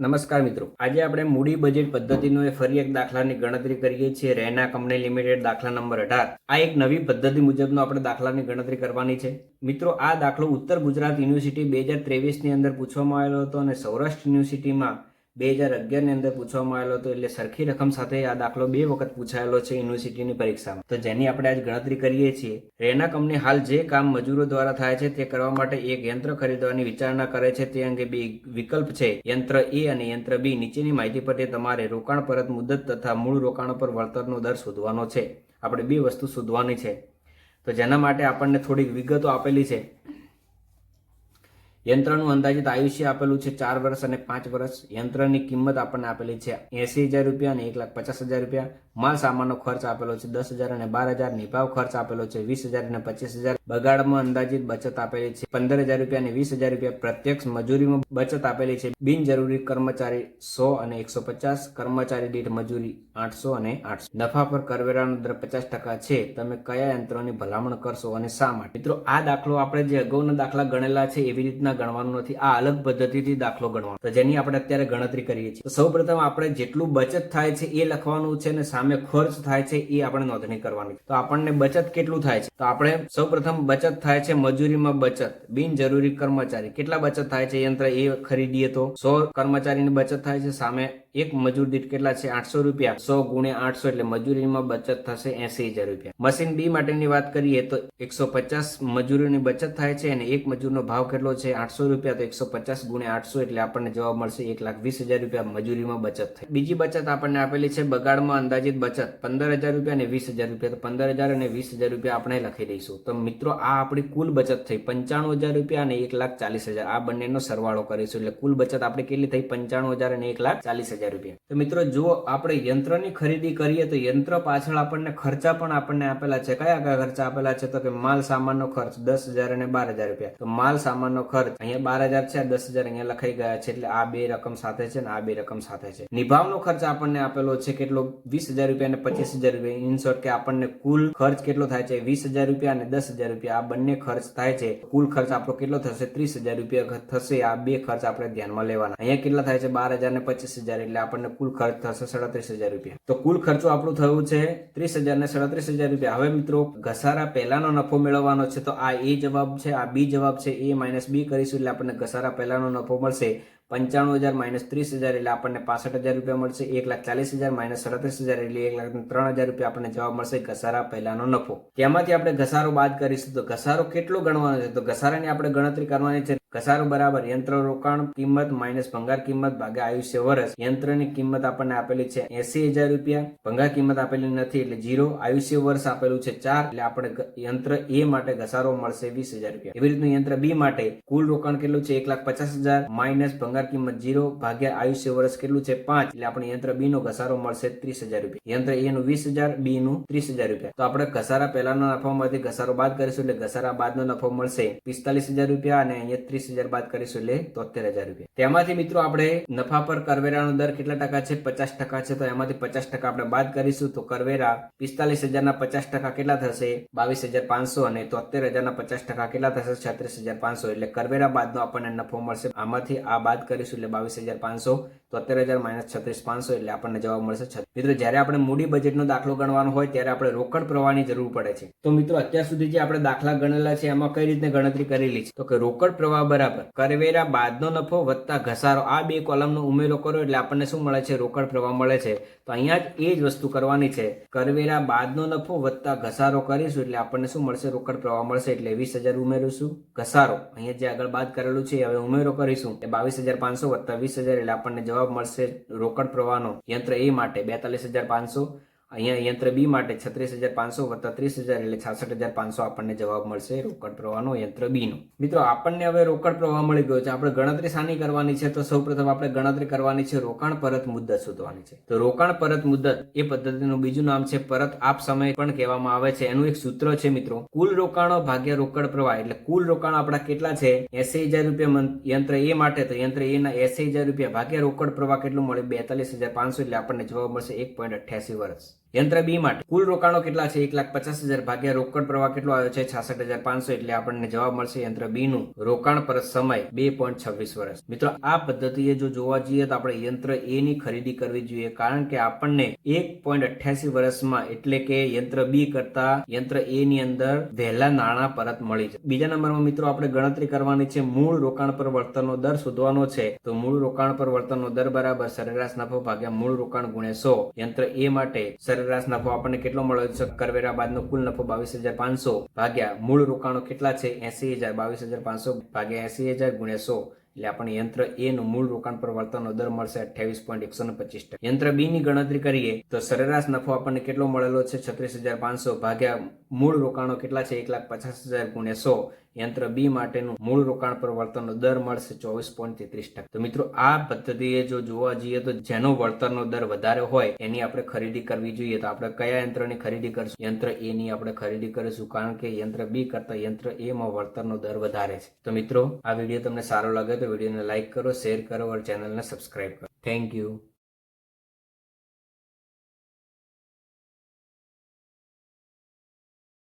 નમસ્કાર મિત્રો, આજે આપણે મૂડી બજેટ પદ્ધતિનો ફરી એક દાખલાની ગણતરી કરીએ છીએ. રેના કંપની લિમિટેડ દાખલા નંબર 18. આ એક નવી પદ્ધતિ મુજબનો આપણે દાખલાની ગણતરી કરવાની છે. મિત્રો, આ દાખલો ઉત્તર ગુજરાત યુનિવર્સિટી 2023 ની અંદર પૂછવામાં આવેલો હતો અને સૌરાષ્ટ્ર યુનિવર્સિટીમાં 2011 ની અંદર પૂછવામાં આવેલો હતો. એટલે સરખી રકમ સાથે આ દાખલો 2 વખત પૂછાયેલો છે યુનિવર્સિટીની પરીક્ષામાં. તો જેની આપણે આજ ગણતરી કરીએ છીએ. રેના કંપની હાલ જે કામ મજૂરો દ્વારા થાય છે તે કરવા માટે એક યંત્ર ખરીદવાની વિચારણા કરે છે. તે અંગે બે વિકલ્પ છે, યંત્ર એ અને યંત્ર બી. નીચેની માહિતી પરથી તમારે રોકાણ પરત મુદત તથા મૂળ રોકાણ પર વળતરનો દર શોધવાનો છે. આપણે બે વસ્તુ શોધવાની છે. તો જેના માટે આપણને થોડીક વિગતો આપેલી છે. યંત્રનું અંદાજિત આયુષ્ય આપેલું છે 4 વર્ષ અને 5 વર્ષ. યંત્રની કિંમત આપણને આપેલી છે 80,000 રૂપિયા અને 1,50,000 રૂપિયા. માલ સામાનનો ખર્ચ આપેલો છે 10,000 અને 12,000. નિભાવ ખર્ચ આપેલો છે 20,000 અને 25,000. બગાડમાં અંદાજિત બચત આપેલી છે 15,000 રૂપિયા અને 20,000 રૂપિયા. પ્રત્યક્ષ મજૂરીમાં બચત આપેલી છે બિનજરૂરી કર્મચારી 100 અને 150. કર્મચારી દીઠ મજૂરી 800 અને 800. નફા પર કરવેરાનો દર 50% છે. તમે કયા યંત્રોની ભલામણ કરશો અને શા માટે? મિત્રો, આ દાખલો આપણે જે અગાઉના દાખલા ગણેલા છે એવી રીતના ગણવાનું નથી. આ અલગ પદ્ધતિથી દાખલો ગણવાનો, તો જેની આપણે અત્યારે ગણતરી કરીએ છીએ. તો સૌપ્રથમ આપણે જેટલું બચત થાય છે એ લખવાનું છે અને સામે ખર્ચ થાય છે એ આપણે નોંધણી કરવાની. તો આપણને બચત કેટલું થાય છે? તો આપણે સૌપ્રથમ બચત થાય છે મજૂરીમાં બચત. બિનજરૂરી કર્મચારી કેટલા બચત થાય છે? યંત્ર એ ખરીદીએ તો 100 કર્મચારીની બચત થાય છે. સામે એક મજૂર દીઠ કેટલા છે? 800 રૂપિયા. 100 ગુણ્યા 800 એટલે મજૂરીમાં બચત થશે 80,000 રૂપિયા. મશીન બી માટેની વાત કરીએ તો 150 મજૂરીની બચત થાય છે અને એક મજૂરનો ભાવ કેટલો છે? 800 રૂપિયા. તો 150 ગુણ્યા 800 એટલે આપણને જવાબ મળશે 1,20,000 રૂપિયા મજૂરીમાં બચત થઈ. બીજી બચત આપણને આપેલી છે બગાડમાં અંદાજિત બચત 15,000 રૂપિયા અને 20,000 રૂપિયા. તો 15,000 અને 20,000 રૂપિયા આપણે લખી દઈશું. તો મિત્રો, આ આપણી કુલ બચત થઈ 95,000 રૂપિયા અને 1,40,000. આ બંનેનો સરવાળો કરીશું એટલે કુલ બચત આપણે કેટલી થઈ? 95,000 અને 1,40,000 રૂપિયા. તો મિત્રો, જો આપણે યંત્રની ખરીદી કરીએ તો યંત્ર પાછળ આપણને ખર્ચા પણ આપણને આપેલા છે. કયા કયા ખર્ચા આપેલા છે? તો કે માલ સામાનનો ખર્ચ 10,000 અને 12,000 રૂપિયા. તો માલ સામાનનો ખર્ચ અહીંયા 12,000 છે, 10,000 અહીંયા લખાઈ ગયા છે એટલે આ બે રકમ સાથે છે અને આ બે રકમ સાથે છે. નિભાવનો ખર્ચ આપણને આપેલો છે કેટલો? 20,000 રૂપિયા અને 25,000 રૂપિયા. ઇન શોર્ટ કે આપણને કુલ ખર્ચ કેટલો થાય છે? 20,000 રૂપિયા અને 10,000 રૂપિયા. આ બંને ખર્ચ થાય છે. કુલ ખર્ચ આપણો કેટલો થશે? 30,000 રૂપિયા થશે. આ બે ખર્ચ આપણે ધ્યાનમાં લેવાના. અહીંયા કેટલા થાય છે? 12,000 અને 25,000 એટલે આપણને કુલ ખર્ચ થશે 37,000 રૂપિયા. તો કુલ ખર્ચો આપણું થયું છે 30,000 અને 37,000 રૂપિયા. હવે મિત્રો, ઘસારા પહેલાનો નફો મેળવવાનો છે. તો આ એ જવાબ છે, આ બી જવાબ છે. એ માઇનસ બી કરીશું એટલે આપણને ઘસારા પહેલાનો નફો મળશે 95,000 માઇનસ 30,000 એટલે આપણને 65,000 રૂપિયા મળશે. 1,40,000 માઇનસ 37,000 એટલે 1,03,000 રૂપિયા આપણને જવાબ મળશે ઘસારા પહેલાનો નફો. તેમાંથી આપણે ઘસારો બાદ કરીશું. તો ઘસારો કેટલો ગણવાનો છે? તો ઘસારાની આપણે ગણતરી કરવાની છે. ઘસારો બરાબર યંત્ર રોકાણ કિંમત માઇનસ ભંગાર કિંમત ભાગ્યા આયુષ્ય વર્ષ. યંત્રની કિંમત આપણને આપેલી છે 80,000 રૂપિયા. ભંગાર કિંમત આપેલી નથી એટલે 0. આયુષ્ય વર્ષ આપેલું છે 4 એટલે આપણે યંત્ર એ માટે ઘસારો મળશે 20,000 રૂપિયા. એવી રીતનું યંત્ર બી માટે કુલ રોકાણ કેટલું છે? 1,50,000 માઇનસ ભંગાર કિંમત 0 ભાગ્યા આયુષ્ય વર્ષ કેટલું છે? 5 એટલે આપણે યંત્ર બી નો ઘસારો મળશે 30,000 રૂપિયા. યંત્ર એ નું 20,000, બી નું 30,000 રૂપિયા. તો આપણે ઘસારા પહેલાના નફામાંથી ઘસારો બાદ કરીશું એટલે ઘસારા બાદનો નફો મળશે 45,000 રૂપિયા અને અહીંયા 30,000 બાદ કરીશું એટલે 73,000 રૂપિયા. તેમાંથી મિત્રો આપણે નફા પર કરવેરાનો દર કેટલા ટકા છે? 50% છે. તો એમાંથી 50% આપણે બાદ કરીશું તો કરવેરા 45,000 ના 50% કેટલા થશે? 22,500 અને 73,000 ના 50% કેટલા થશે? 36,500 એટલે કરવેરા બાદનો આપણને નફો મળશે. આમાંથી આ બાદ કરીશું એટલે 22,500. 73,000 માઇનસ 36,500 એટલે આપણને જવાબ મળશે 36. મિત્રો, જ્યારે આપણે મૂડી બજેટનો દાખલો ગણવાનો હોય ત્યારે આપણે રોકડ પ્રવાહની જરૂર પડે છે. તો મિત્રો, અત્યાર સુધી જે આપણે દાખલા ગણેલા છે એમાં કઈ રીતે ગણતરી કરેલી છે? તો કે રોકડ પ્રવાહ બરાબર કરવેરા બાદનો નફો વત્તા ઘસારો. આ બે કોલમનો ઉમેરો કરો એટલે આપણને શું મળે છે? રોકડ પ્રવાહ મળે છે. તો અહીંયા જ એ જ વસ્તુ કરવાની છે. કરવેરા બાદનો નફો વત્તા ઘસારો કરીશું એટલે આપણને શું મળશે? રોકડ પ્રવાહ મળશે. એટલે 20,000 ઉમેરીશું. ઘસારો અહીંયા જે આગળ બાદ કરેલું છે હવે ઉમેરો કરીશું. 22,500 વત્તા 20,000 એટલે આપણને જવાબ મળશે રોકડ પ્રવાહનો યંત્ર એ માટે 42,500. અહીંયા યંત્ર બી માટે 36,500 વત્તા 30,000 એટલે 66,500 આપણને જવાબ મળશે રોકડ પ્રવાહનો યંત્ર બી નો. મિત્રો, આપણને હવે રોકડ પ્રવાહ મળી ગયો છે. આપણે ગણતરી શાની કરવાની છે? તો સૌપ્રથમ આપણે ગણતરી કરવાની છે રોકાણ પરત મુદ્દત શોધવાની છે. તો રોકાણ પરત મુદ્દત એ પદ્ધતિનું બીજું નામ છે પરત આપ સમય પણ કહેવામાં આવે છે. એનું એક સૂત્ર છે મિત્રો, કુલ રોકાણો ભાગ્યા રોકડ પ્રવાહ. એટલે કુલ રોકાણ આપણા કેટલા છે? 80,000 રૂપિયા યંત્ર એ માટે. તો યંત્ર એ ના 80,000 રૂપિયા ભાગ્યા રોકડ પ્રવાહ કેટલું મળે? 42,500 એટલે આપણને જવાબ મળશે 1.88 વર્ષ. યંત્ર બી માટે કુલ રોકાણો કેટલા છે 1,50,000 ભાગ્યા રોકડ પ્રવાહ કેટલો આવ્યો છે 66,500, એટલે આપણને જવાબ મળશે યંત્ર બી નું રોકાણ પર સમય 2.26 વર્ષ. મિત્રો આ પદ્ધતિએ જો જોવા જઈએ તો આપણે યંત્ર એ ની ખરીદી કરવી જોઈએ, કારણ કે આપણને 1.88 વર્ષમાં એટલે કે યંત્ર બી કરતા યંત્ર એ ની અંદર વહેલા નાણાં પરત મળી જાય. બીજા નંબરમાં મિત્રો આપણે ગણતરી કરવાની છે મૂળ રોકાણ પર વળતરનો દર શોધવાનો છે. તો મૂળ રોકાણ પર વળતરનો દર બરાબર સરેરાશ નફો ભાગ્યા મૂળ રોકાણ ગુણ્યા 100. યંત્ર એ માટે સરેરાશ નફો આપણને કેટલો મળ્યો છે કરવેરા બાદનો કુલ નફો 22,500 ભાગ્યા મૂળ રોકાણો કેટલા છે 80,000. 22,500 ભાગ્યા 80,000 ગુણ્યા 100 એટલે આપણને યંત્ર એ નું મૂળ રોકાણ પર વળતરનો દર મળશે 28.125%. યંત્ર બી ની ગણતરી કરીએ તો સરેરાશ નફો આપણને કેટલો મળેલો છે 36,500 ભાગ્યા મૂળ રોકાણો કેટલા છે 1,50,000 ગુણ્યા 100. યંત્ર બી માટેનું મૂળ રોકાણ પર વળતરનો દર મળશે 24.33%. તો મિત્રો આ પદ્ધતિએ જો જોવા જઈએ તો જેનો વળતરનો દર વધારે હોય એની આપણે ખરીદી કરવી જોઈએ. તો આપણે કયા યંત્રની ખરીદી કરશું? યંત્ર એ ની આપણે ખરીદી કરીશું, કારણ કે યંત્ર બી કરતા યંત્ર એ માં વળતરનો દર વધારે છે. તો મિત્રો આ વિડીયો તમને સારો લાગે તો વિડીયોને લાઈક કરો, શેર કરો અને ચેનલને સબસ્ક્રાઇબ કરો. Thank you.